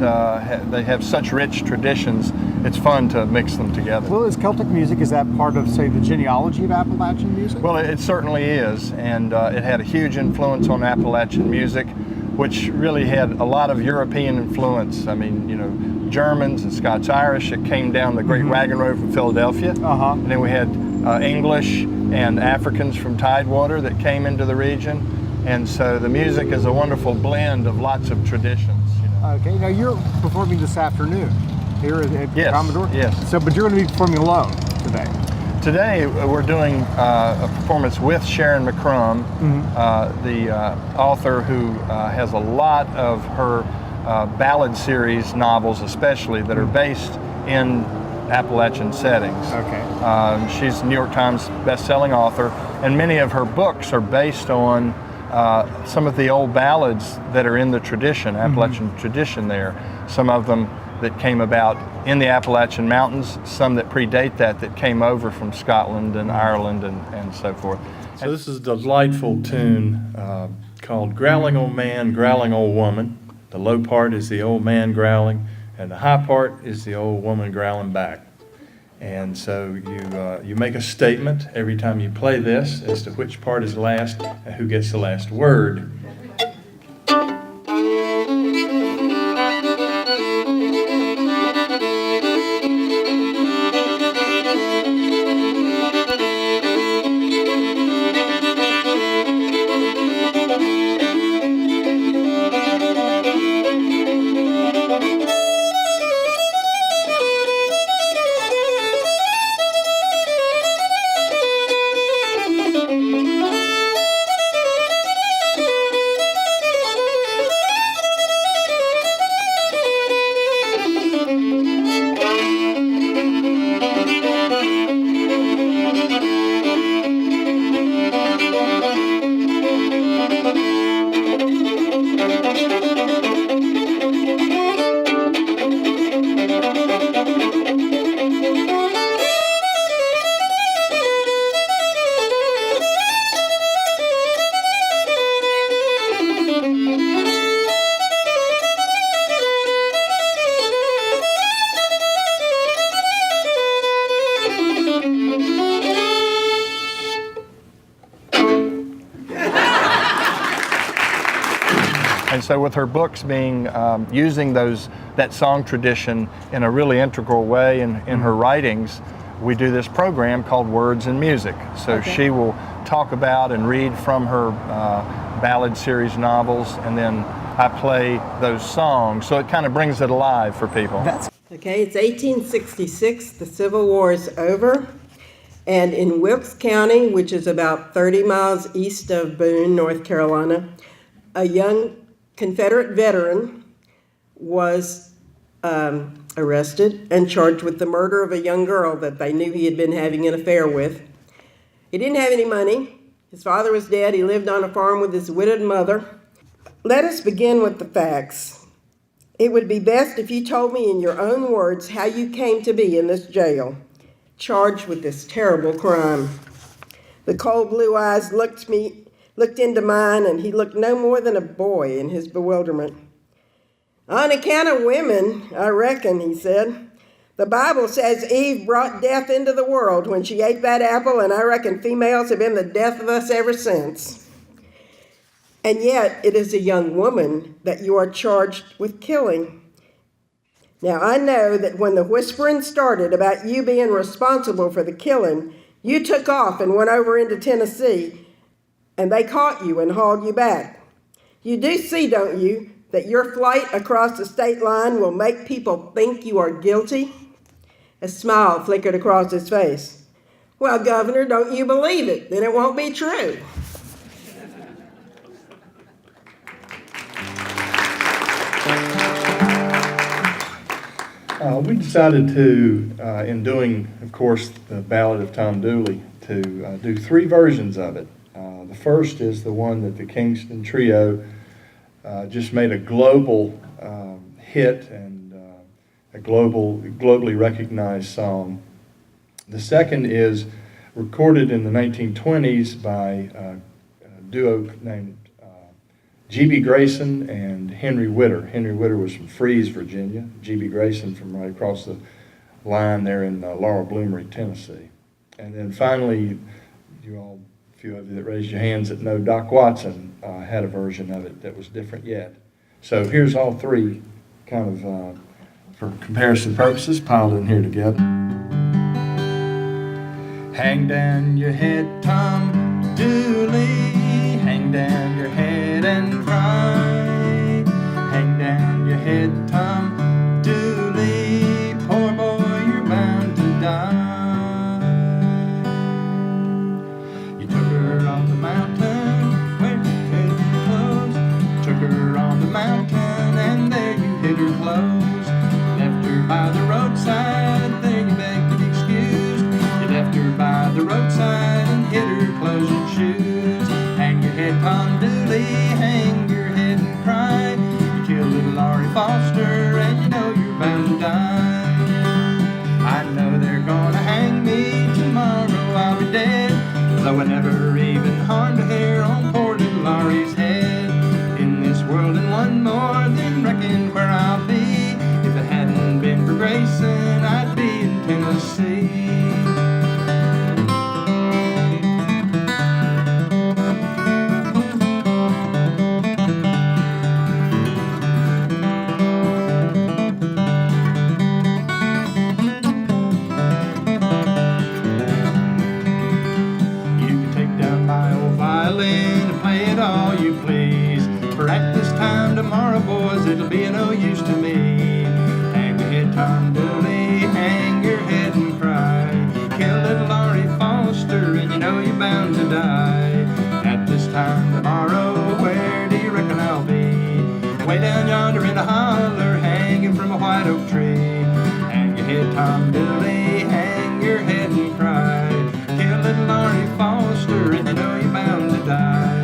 They have such rich traditions. It's fun to mix them together. Well, is Celtic music, is that part of, say, the genealogy of Appalachian music? Well, it certainly is, and it had a huge influence on Appalachian music, which really had a lot of European influence. I mean, Germans and Scots-Irish. It came down the Great Wagon Road from Philadelphia, and then we had English and Africans from Tidewater that came into the region, and so the music is a wonderful blend of lots of traditions. Okay, now you're performing this afternoon here at Commodore? Yes. So, but you're going to be performing alone today? Today we're doing a performance with Sharon McCrum, the author who has a lot of her ballad series novels especially that are based in Appalachian settings. Okay. She's a New York Times best-selling author, and many of her books are based on some of the old ballads that are in the tradition, Appalachian tradition there. Some of them that came about in the Appalachian Mountains, some that predate that came over from Scotland and Ireland and so forth. So this is a delightful tune called Growling Old Man, Growling Old Woman. The low part is the old man growling, and the high part is the old woman growling back. And so you make a statement every time you play this as to which part is last and who gets the last word. And so with her books being, using that song tradition in a really integral way in her writings, we do this program called Words and Music. So she will talk about and read from her ballad series novels, and then I play those songs. So it kind of brings it alive for people. Okay, it's 1866, the Civil War is over, and in Wilkes County, which is about 30 miles east of Boone, North Carolina, a young Confederate veteran was arrested and charged with the murder of a young girl that they knew he had been having an affair with. He didn't have any money. His father was dead. He lived on a farm with his widowed mother. Let us begin with the facts. It would be best if you told me in your own words how you came to be in this jail, charged with this terrible crime. The cold blue eyes looked into mine, and he looked no more than a boy in his bewilderment. On account of women, I reckon, he said. The Bible says Eve brought death into the world when she ate that apple, and I reckon females have been the death of us ever since. And yet, it is a young woman that you are charged with killing. Now, I know that when the whispering started about you being responsible for the killing, you took off and went over into Tennessee, and they caught you and hauled you back. You do see, don't you, that your flight across the state line will make people think you are guilty? A smile flickered across his face. Well, Governor, don't you believe it? Then it won't be true. We decided to, in doing, of course, the Ballad of Tom Dooley, to do 3 versions of it. The first is the one that the Kingston Trio just made a global hit and a globally recognized song. The second is recorded in the 1920s by a duo named G.B. Grayson and Henry Witter. Henry Witter was from Freeze, Virginia. G.B. Grayson from right across the line there in Laurel Bloomery, Tennessee. And then finally, a few of you that raised your hands that know Doc Watson had a version of it that was different yet. So here's all 3 kind of, for comparison purposes, piled in here together. Hang down your head, Tom Dooley. Hang down your head and cry. Hang down your head, Tom Dooley. Poor boy, you're bound to die. You took her on the mountain where you hid her clothes. Took her on the mountain and there you hid her clothes. Left her by the roadside, there you begged to be excused. You left her by the roadside and hid her clothes and shoes. Hang your head, Tom Dooley, hang your head and cry. You killed little Laurie Foster and you know you're bound to die. I know they're gonna hang me tomorrow, I'll be dead, though I never even harmed a hair on poor little Laurie's head. In this world and one more, then reckon where I'll be. If it hadn't been for Grayson, I'd be in Tennessee. Tomorrow, boys, it'll be of no use to me. Hang your head, Tom Dooley, hang your head and cry. Kill little Laurie Foster, and you know you're bound to die. At this time tomorrow, where do you reckon I'll be? Way down yonder in a holler, hanging from a white oak tree. Hang your head, Tom Dooley, hang your head and cry. Kill little Laurie Foster, and you know you're bound to die.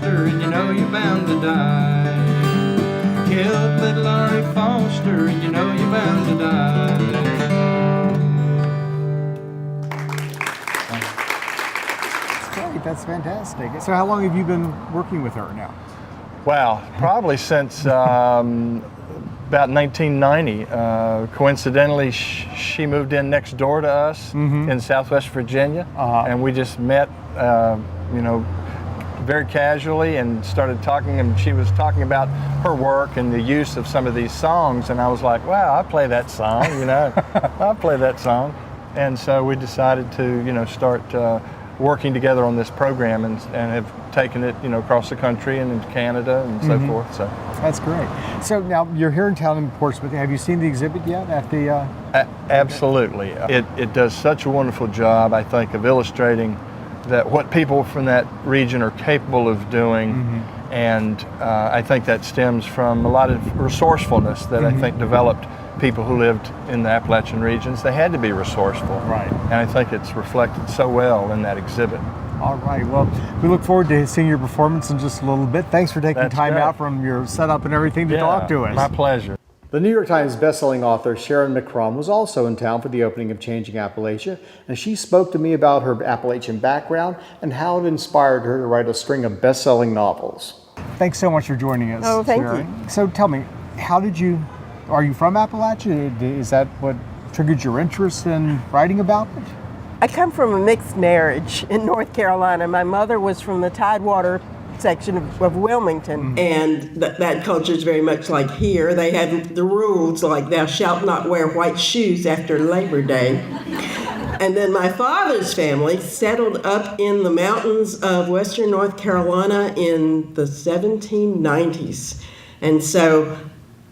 And you know you're bound to die. Killed little Laurie Foster, and you know you're bound to die. That's fantastic. So how long have you been working with her now? Wow, probably since about 1990. Coincidentally, she moved in next door to us in Southwest Virginia, and we just met, very casually and started talking, and she was talking about her work and the use of some of these songs, and I was like, wow, I play that song, I play that song. And so we decided to, start working together on this program and have taken it, across the country and into Canada and so forth. So that's great. So now you're here in town in Portsmouth. Have you seen the exhibit yet at the? Absolutely. It does such a wonderful job, I think, of illustrating that what people from that region are capable of doing, and I think that stems from a lot of resourcefulness that I think developed people who lived in the Appalachian regions. They had to be resourceful, right? And I think it's reflected so well in that exhibit. All right. Well, we look forward to seeing your performance in just a little bit. Thanks for taking time out from your setup and everything to talk to us. My pleasure. The New York Times bestselling author Sharon McCrum was also in town for the opening of Changing Appalachia, and she spoke to me about her Appalachian background and how it inspired her to write a string of best-selling novels. Thanks so much for joining us. Oh, thank Sharon. you. So tell me, are you from Appalachia? Is that what triggered your interest in writing about it? I come from a mixed marriage in North Carolina. My mother was from the Tidewater section of Wilmington. And that culture is very much like here. They have the rules like thou shalt not wear white shoes after Labor Day. And then my father's family settled up in the mountains of western North Carolina in the 1790s. And so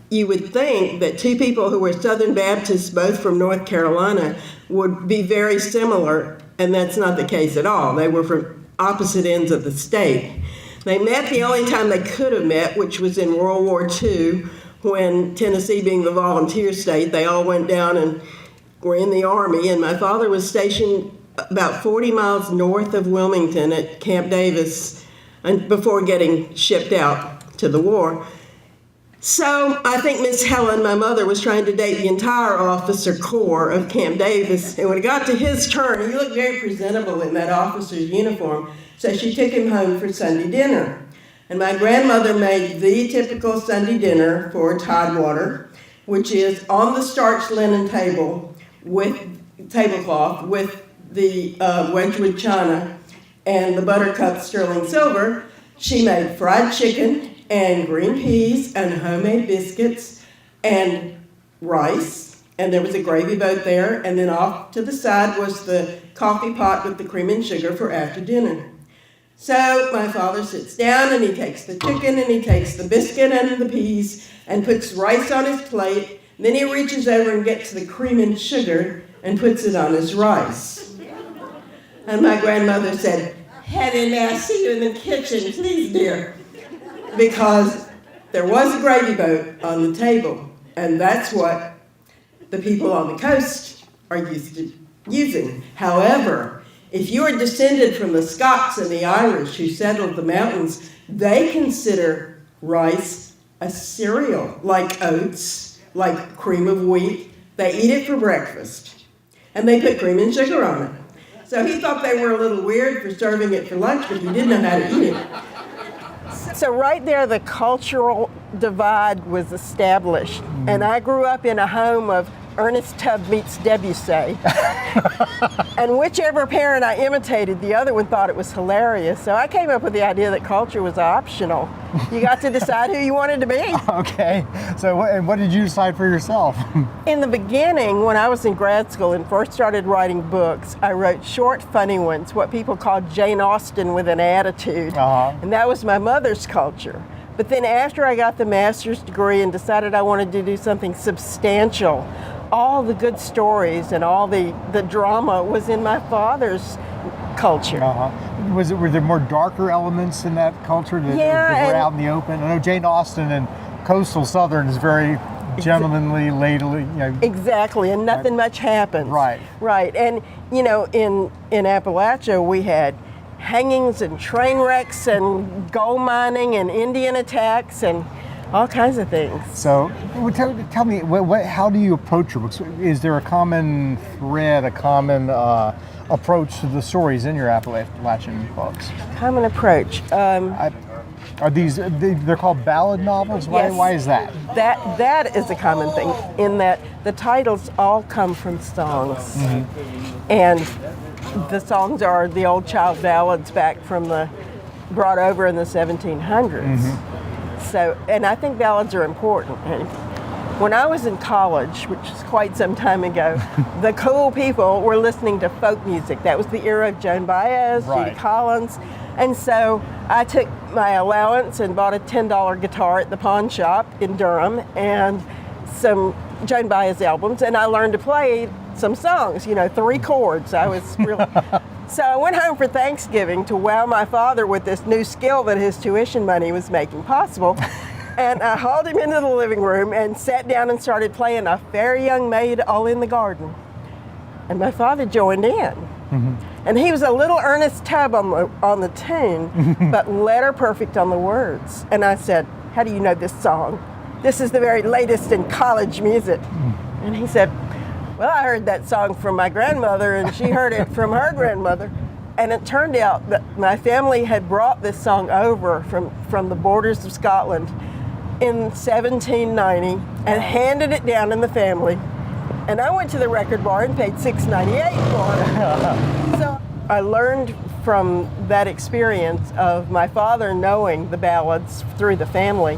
you would think that two people who were Southern Baptists, both from North Carolina, would be very similar, and that's not the case at all. They were from opposite ends of the state. They met the only time they could have met, which was in World War II, when Tennessee, being the volunteer state, they all went down and were in the Army, and my father was stationed about 40 miles north of Wilmington at Camp Davis before getting shipped out to the war. So I think Miss Helen, my mother, was trying to date the entire officer corps of Camp Davis, and when it got to his turn, he looked very presentable in that officer's uniform, so she took him home for Sunday dinner. And my grandmother made the typical Sunday dinner for Tidewater, which is on the starched linen tablecloth with the Wedgwood china and the buttercup sterling silver. She made fried chicken and green peas and homemade biscuits and rice, and there was a gravy boat there, and then off to the side was the coffee pot with the cream and sugar for after dinner. So my father sits down and he takes the chicken and he takes the biscuit and the peas and puts rice on his plate. Then he reaches over and gets the cream and sugar and puts it on his rice. And my grandmother said, "Hetty, may I see you in the kitchen, please, dear?" Because there was a gravy boat on the table, and that's what the people on the coast are used to using. However, if you are descended from the Scots and the Irish who settled the mountains, they consider rice a cereal, like oats, like cream of wheat. They eat it for breakfast, and they put cream and sugar on it. So he thought they were a little weird for serving it for lunch, but he didn't know how to eat it. So right there, the cultural divide was established. And I grew up in a home of Ernest Tubb meets Debussy. And whichever parent I imitated, the other one thought it was hilarious. So I came up with the idea that culture was optional. You got to decide who you wanted to be. Okay. So what did you decide for yourself? In the beginning, when I was in grad school and first started writing books, I wrote short, funny ones, what people called Jane Austen with an attitude. And that was my mother's culture. But then after I got the master's degree and decided I wanted to do something substantial, all the good stories and all the drama was in my father's culture. Were there more darker elements in that culture that were out in the open? I know Jane Austen and coastal Southern is very gentlemanly, ladily. Exactly, and nothing much happens. Right. Right, and in Appalachia we had hangings and train wrecks and gold mining and Indian attacks and all kinds of things. So tell me, how do you approach your books? Is there a common thread, a common approach to the stories in your Appalachian books? Common approach. Are they're called ballad novels? Yes. Why is that? That is a common thing in that the titles all come from songs. And the songs are the old child ballads back from brought over in the 1700s. So, and I think ballads are important. And when I was in college, which is quite some time ago, the cool people were listening to folk music. That was the era of Joan Baez, Judy Collins. And so I took my allowance and bought a $10 guitar at the pawn shop in Durham and some Joan Baez albums, and I learned to play some songs, 3 chords. I was really... So I went home for Thanksgiving to wow my father with this new skill that his tuition money was making possible. And I hauled him into the living room and sat down and started playing A Fair Young Maid All in the Garden. And my father joined in. And he was a little Ernest Tubb on the tune, but letter perfect on the words. And I said, "How do you know this song? This is the very latest in college music." And he said, "Well, I heard that song from my grandmother, and she heard it from her grandmother." And it turned out that my family had brought this song over from the borders of Scotland in 1790 and handed it down in the family. And I went to the record bar and paid $6.98 for it. So I learned from that experience of my father knowing the ballads through the family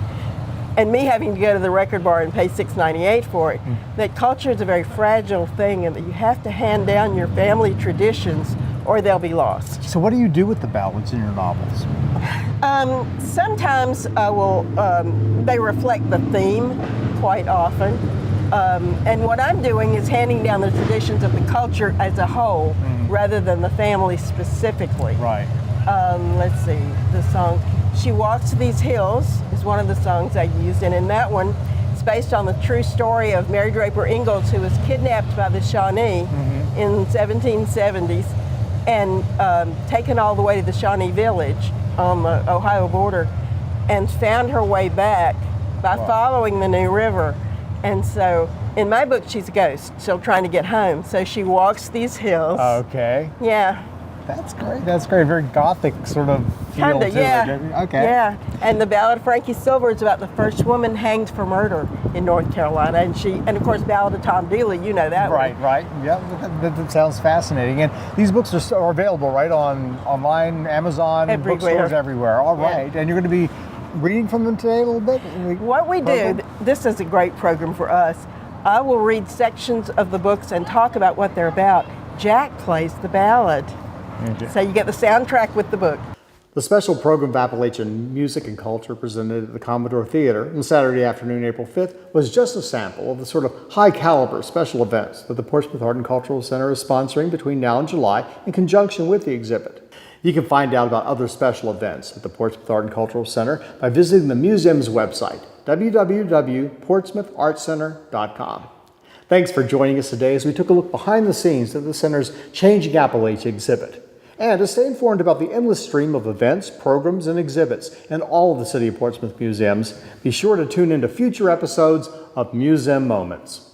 and me having to go to the record bar and pay $6.98 for it, that culture is a very fragile thing and that you have to hand down your family traditions or they'll be lost. So what do you do with the ballads in your novels? Sometimes I will, they reflect the theme quite often. And what I'm doing is handing down the traditions of the culture as a whole rather than the family specifically. Right. Let's see, the song "She Walks These Hills" is one of the songs I used, and in that one it's based on the true story of Mary Draper Ingalls, who was kidnapped by the Shawnee in 1770s and taken all the way to the Shawnee village on the Ohio border and found her way back by following the New River. And so in my book, she's a ghost, still trying to get home. So she walks these hills. Okay. Yeah. That's great. That's great. Very gothic sort of feel to it. Okay. Yeah. And the Ballad of Frankie Silver is about the first woman hanged for murder in North Carolina. And of course, Ballad of Tom Dooley, you know that one. Right. Yeah, that sounds fascinating. And these books are available, right, online, Amazon, bookstores everywhere. All right. And you're going to be reading from them today a little bit? What we do, this is a great program for us. I will read sections of the books and talk about what they're about. Jack plays the ballad. So you get the soundtrack with the book. The special program of Appalachian music and culture presented at the Commodore Theater on Saturday afternoon, April 5th, was just a sample of the sort of high-caliber special events that the Portsmouth Art and Cultural Center is sponsoring between now and July in conjunction with the exhibit. You can find out about other special events at the Portsmouth Art and Cultural Center by visiting the museum's website, www.portsmouthartcenter.com. Thanks for joining us today as we took a look behind the scenes at the center's Changing Appalachia exhibit. And to stay informed about the endless stream of events, programs, and exhibits in all of the City of Portsmouth museums, be sure to tune into future episodes of Museum Moments.